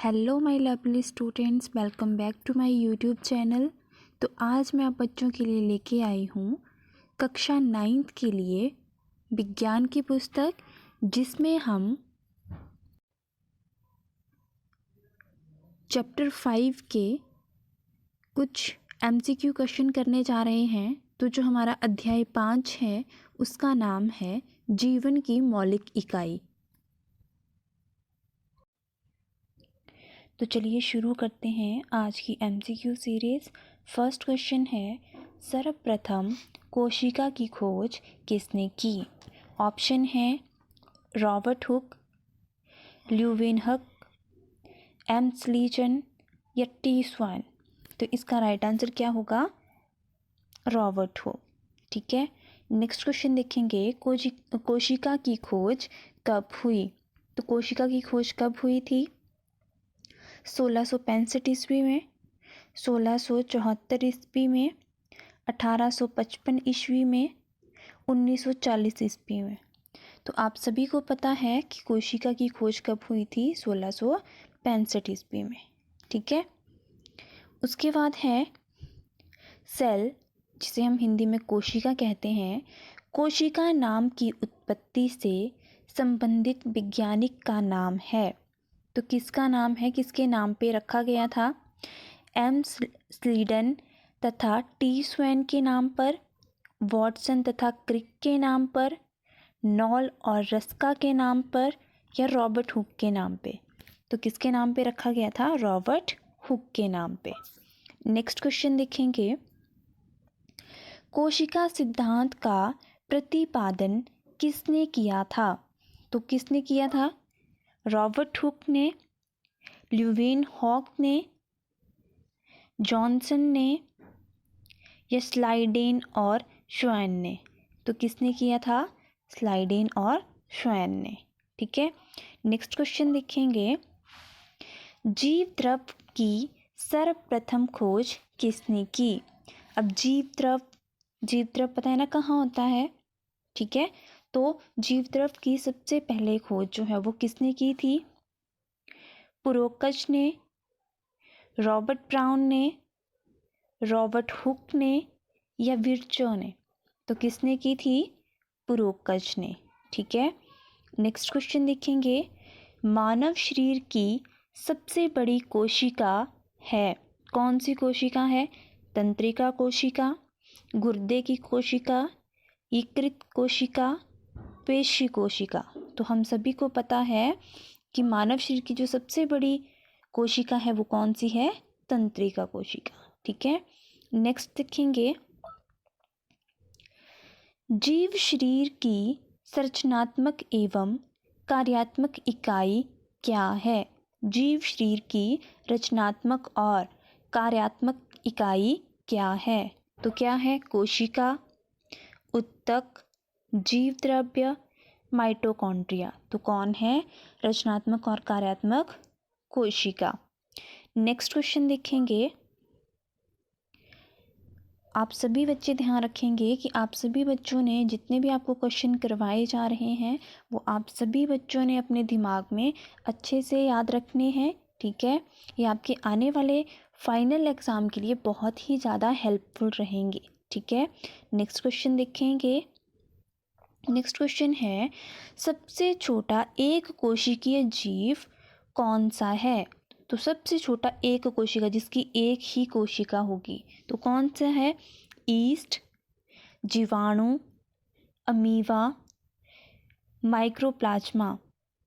Hello my lovely students, welcome back to my YouTube channel. तो आज मैं आप बच्चों के लिए लेके आई हूँ कक्षा 9th के लिए विज्ञान की पुस्तक, जिसमें हम चैप्टर 5 के कुछ MCQ क्वेश्चन करने जा रहे हैं। तो जो हमारा अध्याय 5 है उसका नाम है जीवन की मौलिक इकाई। तो चलिए शुरू करते हैं आज की MCQ सीरीज़। फर्स्ट क्वेश्चन है, सर्वप्रथम कोशिका की खोज किसने की? ऑप्शन है रॉबर्ट हुक, ल्यूवेनहक, एम्सलीचन या टी स्वान। तो इसका राइट आंसर क्या होगा? Robert Hooke. ठीक है, नेक्स्ट क्वेश्चन देखेंगे, कोशिका की खोज कब हुई? तो कोशिका की खोज कब हुई थी? 1665 ईस्वी में, 1674 ईस्वी में, 1855 ईस्वी में, 1940 ईस्वी में। तो आप सभी को पता है कि कोशिका की खोज कब हुई थी? 1665 ईस्वी में। ठीक है, उसके बाद है सेल, जिसे हम हिंदी में कोशिका कहते हैं। कोशिका नाम की उत्पत्ति से संबंधित वैज्ञानिक का नाम है। तो किसका नाम है, किसके नाम पे रखा गया था? एम स्लीडन तथा टी स्वैन के नाम पर, वॉटसन तथा क्रिक के नाम पर, नॉल और रस्का के नाम पर, या रॉबर्ट हुक के नाम पे? तो किसके नाम पे रखा गया था? रॉबर्ट हुक के नाम पे। नेक्स्ट क्वेश्चन देखेंगे, कोशिका सिद्धांत का प्रतिपादन किसने किया था? तो किसने किया था? रॉबर्ट हुक ने, ल्यूवेनहॉक ने, जॉनसन ने, या स्लाइडेन और श्वान ने? तो किसने किया था? स्लाइडेन और श्वान ने। ठीक है, नेक्स्ट क्वेश्चन देखेंगे, जीव द्रव की सर्वप्रथम खोज किसने की? अब जीव द्रव पता है ना कहाँ होता है? ठीक है, तो जीव द्रव की सबसे पहले खोज जो है वो किसने की थी? पुरोकज ने, रॉबर्ट ब्राउन ने, रॉबर्ट हुक ने, या विर्चो ने? तो किसने की थी? पुरोकज ने। ठीक है, नेक्स्ट क्वेश्चन देखेंगे, मानव शरीर की सबसे बड़ी कोशिका है? कौन सी कोशिका है? तंत्रिका कोशिका, गुर्दे की कोशिका, यकृत कोशिका, पेशी कोशिका? तो हम सभी को पता है कि मानव शरीर की जो सबसे बड़ी कोशिका है वो कौन सी है? तंत्रिका कोशिका। ठीक है, नेक्स्ट देखेंगे, जीव शरीर की संरचनात्मक एवं कार्यात्मक इकाई क्या है? जीव शरीर की रचनात्मक और कार्यात्मक इकाई क्या है? तो क्या है? कोशिका, उत्तक, जीव द्रव्य, माइटोकॉन्ड्रिया। तो कौन है रचनात्मक और कार्यात्मक? कोशिका। नेक्स्ट क्वेश्चन देखेंगे, आप सभी बच्चे ध्यान रखेंगे कि आप सभी बच्चों ने जितने भी आपको क्वेश्चन करवाए जा रहे हैं वो आप सभी बच्चों ने अपने दिमाग में अच्छे से याद रखने हैं। ठीक है, ये आपके आने वाले फाइनल एग्ज़ाम के लिए बहुत ही ज़्यादा हेल्पफुल रहेंगे। ठीक है, नेक्स्ट क्वेश्चन देखेंगे। नेक्स्ट क्वेश्चन है, सबसे छोटा एक कोशिकीय जीव कौन सा है? तो सबसे छोटा एक कोशिका, जिसकी एक ही कोशिका होगी, तो कौन सा है? ईस्ट, जीवाणु, अमीबा, माइक्रोप्लाज्मा।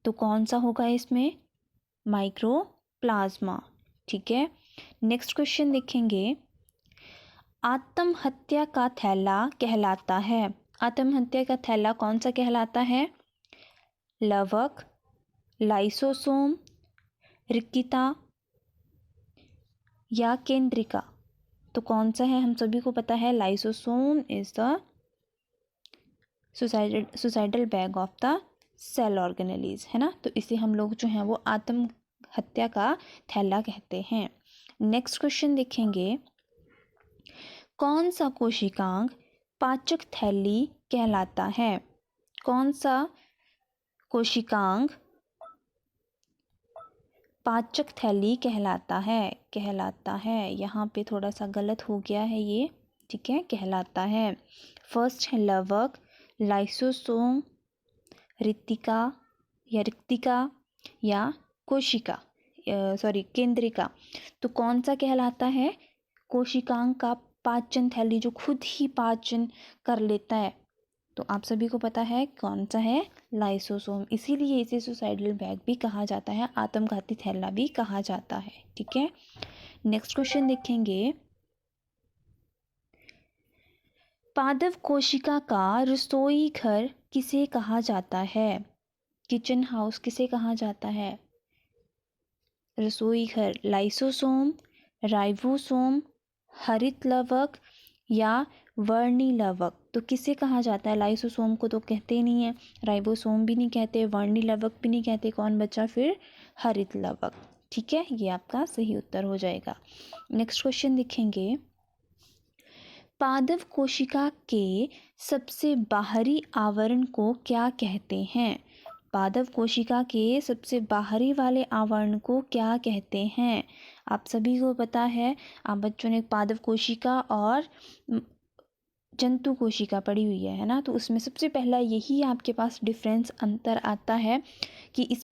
तो कौन सा होगा इसमें? माइक्रोप्लाज्मा। ठीक है, नेक्स्ट क्वेश्चन देखेंगे, आत्महत्या का थैला कहलाता है? आत्महत्या का थैला कौन सा कहलाता है? लवक, लाइसोसोम, रिक्किता, या केंद्रिका? तो कौन सा है? हम सभी को पता है lysosome is the suicidal bag of the cell organelles, है ना। तो इसे हम लोग जो है वो आत्महत्या का थैला कहते हैं। नेक्स्ट क्वेश्चन देखेंगे, कौन सा कोशिकांग पाचक थैली कहलाता है? कौन सा कोशिकांग पाचक थैली कहलाता है। यहाँ पे थोड़ा सा गलत हो गया है ये, ठीक है, कहलाता है। फर्स्ट है लवक, लाइसोसोम, रिक्तिका या कोशिका, केंद्रिका। तो कौन सा कहलाता है? कोशिकांग का पाचन थैली जो खुद ही पाचन कर लेता है। तो आप सभी को पता है कौन सा है? लाइसोसोम। इसीलिए इसे सुसाइडल बैग भी कहा जाता है, आत्मघाती थैला भी कहा जाता है, ठीक है। नेक्स्ट क्वेश्चन देखेंगे। पादप कोशिका का रसोई घर किसे कहा जाता है? किचन हाउस किसे कहा जाता है? रसोई घर, लाइसोसोम, राइबोसोम, हरित लवक या वर्णी लवक। तो किसे कहा जाता है? लाइसोसोम को तो कहते ही नहीं है, राइबोसोम भी नहीं कहते, वर्णी लवक भी नहीं कहते, कौन बचा फिर? हरित लवक, ठीक है, ये आपका सही उत्तर हो जाएगा। नेक्स्ट क्वेश्चन देखेंगे। पादप कोशिका के सबसे बाहरी आवरण को क्या कहते हैं? पादप कोशिका के सबसे बाहरी वाले आवरण को क्या कहते हैं? आप सभी को पता है, आप बच्चों ने पादप कोशिका और जंतु कोशिका पढ़ी हुई है ना, तो उसमें सबसे पहला यही आपके पास डिफरेंस अंतर आता है कि इस।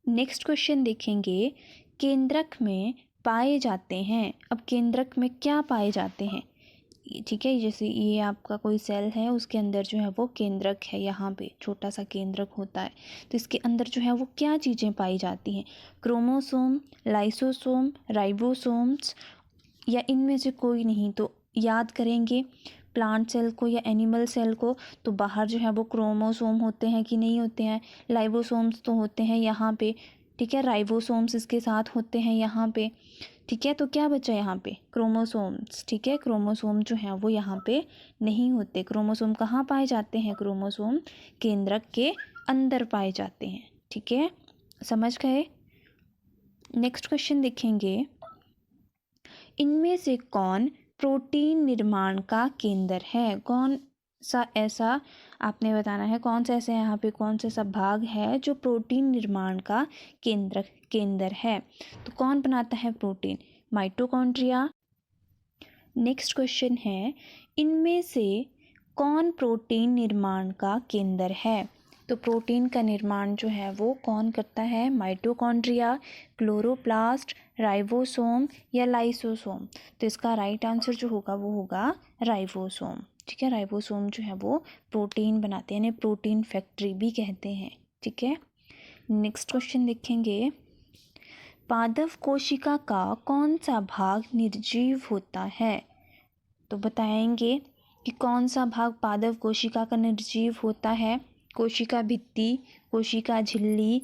नेक्स्ट क्वेश्चन देखेंगे। केंद्रक में पाए जाते हैं। अब केंद्रक में क्या पाए जाते हैं? ठीक है, जैसे ये आपका कोई सेल है, उसके अंदर जो है वो केंद्रक है, यहाँ पे छोटा सा केंद्रक होता है। तो इसके अंदर जो है वो क्या चीज़ें पाई जाती हैं? क्रोमोसोम, लाइसोसोम, राइबोसोम्स या इनमें से कोई नहीं? तो याद करेंगे प्लांट सेल को या एनिमल सेल को, तो बाहर जो है वो क्रोमोसोम होते हैं कि नहीं होते हैं? लाइबोसोम्स तो होते हैं यहाँ पे, ठीक है, राइबोसोम्स इसके साथ होते हैं यहाँ पे, ठीक है। तो क्या बचा यहाँ पे? क्रोमोसोम्स, ठीक है, क्रोमोसोम जो हैं वो यहाँ पे नहीं होते। क्रोमोसोम कहाँ पाए जाते हैं? क्रोमोसोम केंद्रक के अंदर पाए जाते हैं, ठीक है, समझ गए। नेक्स्ट क्वेश्चन देखेंगे। इनमें से कौन प्रोटीन निर्माण का केंद्र है? कौन सा ऐसा आपने बताना है, कौन सा ऐसा यहाँ पे कौन सा भाग है जो प्रोटीन निर्माण का केंद्र है? तो कौन बनाता है प्रोटीन? माइटोकॉन्ड्रिया। नेक्स्ट क्वेश्चन है, इनमें से कौन प्रोटीन निर्माण का केंद्र है? तो प्रोटीन का निर्माण जो है वो कौन करता है? माइटोकॉन्ड्रिया, क्लोरोप्लास्ट, राइबोसोम या लाइसोसोम। तो इसका राइट आंसर जो होगा वो होगा राइबोसोम, ठीक है। राइबोसोम जो है वो प्रोटीन बनाते हैं, यानी प्रोटीन फैक्ट्री भी कहते हैं, ठीक है। नेक्स्ट क्वेश्चन देखेंगे। पादप कोशिका का कौन सा भाग निर्जीव होता है? तो बताएंगे कि कौन सा भाग पादप कोशिका का निर्जीव होता है? कोशिका भित्ति, कोशिका झिल्ली,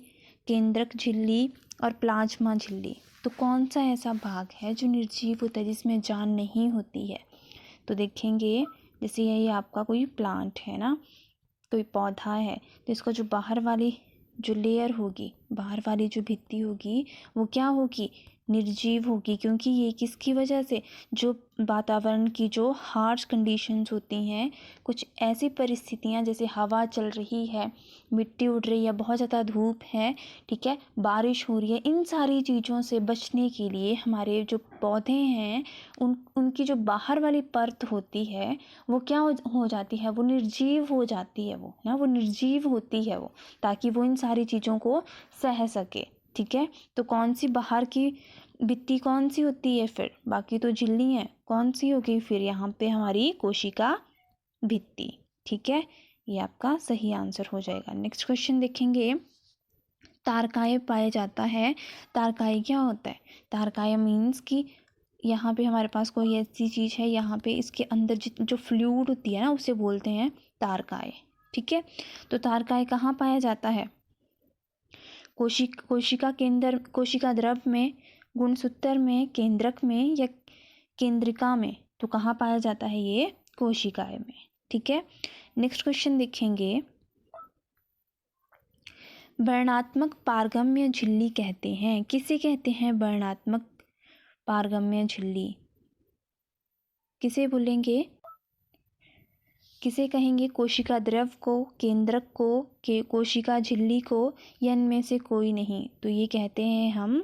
केंद्रक झिल्ली और प्लाज्मा झिल्ली। तो कौन सा ऐसा भाग है जो निर्जीव होता है, जिसमें जान नहीं होती है? तो देखेंगे, जैसे ये आपका कोई प्लांट है ना, कोई पौधा है, तो इसका जो बाहर वाली जो लेयर होगी, बाहर वाली जो भित्ति होगी, वो क्या होगी? निर्जीव होगी, क्योंकि ये किसकी वजह से? जो वातावरण की जो हार्श कंडीशंस होती हैं, कुछ ऐसी परिस्थितियां जैसे हवा चल रही है, मिट्टी उड़ रही है, बहुत ज़्यादा धूप है, ठीक है, बारिश हो रही है, इन सारी चीज़ों से बचने के लिए हमारे जो पौधे हैं उनकी जो बाहर वाली परत होती है वो क्या हो जाती है? वो निर्जीव हो जाती है, वो ना, वो निर्जीव होती है वो, ताकि वो इन सारी चीज़ों को सह सके, ठीक है। तो कौन सी बाहर की भित्ति कौन सी होती है फिर? बाकी तो झिल्ली है, कौन सी होगी फिर? यहाँ पे हमारी कोशिका भित्ति, ठीक है, ये आपका सही आंसर हो जाएगा। नेक्स्ट क्वेश्चन देखेंगे। तारकाय पाया जाता है। तारकाय क्या होता है? तारकाय मीन्स कि यहाँ पे हमारे पास कोई ऐसी चीज़ है, यहाँ पे इसके अंदर जो फ्लूइड होती है ना, उसे बोलते हैं तारकाय, ठीक है। तो तारकाय कहाँ पाया जाता है? कोशिका द्रव में, गुणसूत्र में, केंद्रक में या केंद्रिका में? तो कहाँ पाया जाता है ये? कोशिकाएं में, ठीक है। नेक्स्ट क्वेश्चन देखेंगे। वर्णात्मक पारगम्य झिल्ली कहते हैं, किसे कहते हैं वर्णात्मक पारगम्य झिल्ली? किसे बोलेंगे? किसे कहेंगे? कोशिका द्रव को, केंद्रक को, कोशिका झिल्ली को, या इनमें से कोई नहीं? तो ये कहते हैं हम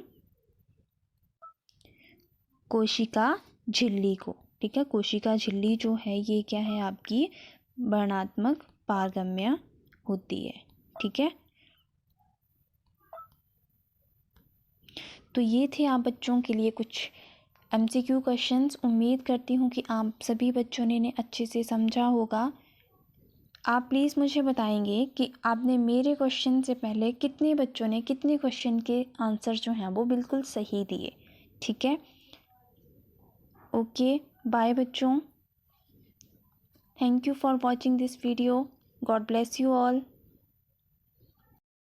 कोशिका झिल्ली को। ठीक है, कोशिका झिल्ली जो है ये क्या है आपकी? वर्णात्मक पारगम्य होती है। ठीक है, तो ये थे आप बच्चों के लिए कुछ MCQ क्वेश्चंस। उम्मीद करती हूँ कि आप सभी बच्चों ने इन्हें अच्छे से समझा होगा। आप प्लीज़ मुझे बताएंगे कि आपने मेरे क्वेश्चन से पहले कितने बच्चों ने कितने क्वेश्चन के आंसर जो हैं वो बिल्कुल सही दिए। ठीक है, ओके, बाय बच्चों। Thank you for watching this video. God bless you all.